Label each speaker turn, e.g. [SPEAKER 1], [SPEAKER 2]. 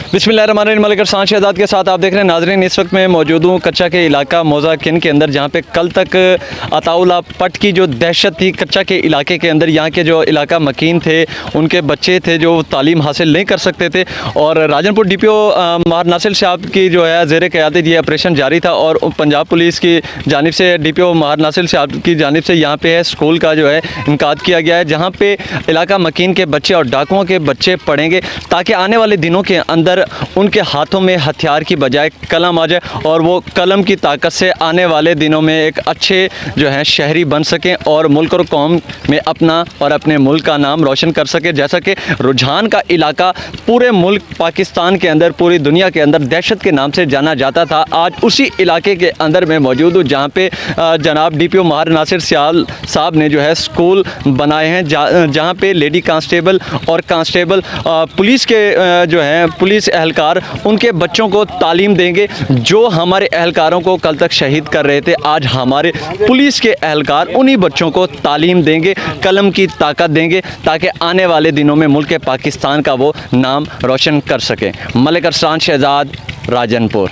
[SPEAKER 1] बिस्मिल्लाहिर्रहमानिर्रहीम। मलिक अरसान शहजाद के साथ आप देख रहे हैं नाजरीन। इस वक्त मैं मौजूद हूँ कच्चा के इलाका मौजा किन के अंदर, जहाँ पे कल तक अताउल्ला पट की जो दहशत थी कच्चा के इलाके के अंदर। यहाँ के जो इलाका मकीन थे, उनके बच्चे थे जो तालीम हासिल नहीं कर सकते थे, और राजनपुर DPO मार नासिर साहब की जो है ज़ेर क़यादत ये ऑपरेशन जारी था, और पंजाब पुलिस की जानिब से DPO मार नासिर साहब की जानिब से यहाँ पे स्कूल का जो है इनकाद किया गया है, जहाँ पे इलाका मकीन के बच्चे और डाकुओं के बच्चे पढ़ेंगे, ताकि आने वाले दिनों के अंदर उनके हाथों में हथियार की बजाय कलम आ जाए, और वो कलम की ताकत से आने वाले दिनों में एक अच्छे जो हैं शहरी बन सकें, और मुल्क और कौम में अपना और अपने मुल्क का नाम रोशन कर सके। जैसा कि रुझान का इलाका पूरे मुल्क पाकिस्तान के अंदर, पूरी दुनिया के अंदर दहशत के नाम से जाना जाता था, आज उसी इलाके के अंदर मैं मौजूद हूँ, जहाँ पे जनाब DPO मार नासिर साहब ने जो है स्कूल बनाए हैं, जहाँ पे लेडी कांस्टेबल और कांस्टेबल पुलिस के जो हैं पुलिस एहलकार उनके बच्चों को तालीम देंगे। जो हमारे एहलकारों को कल तक शहीद कर रहे थे, आज हमारे पुलिस के एहलकार उन्हीं बच्चों को तालीम देंगे, कलम की ताकत देंगे, ताकि आने वाले दिनों में मुल्क पाकिस्तान का वो नाम रोशन कर सकें। मलिक अरसान शहजाद, राजनपुर।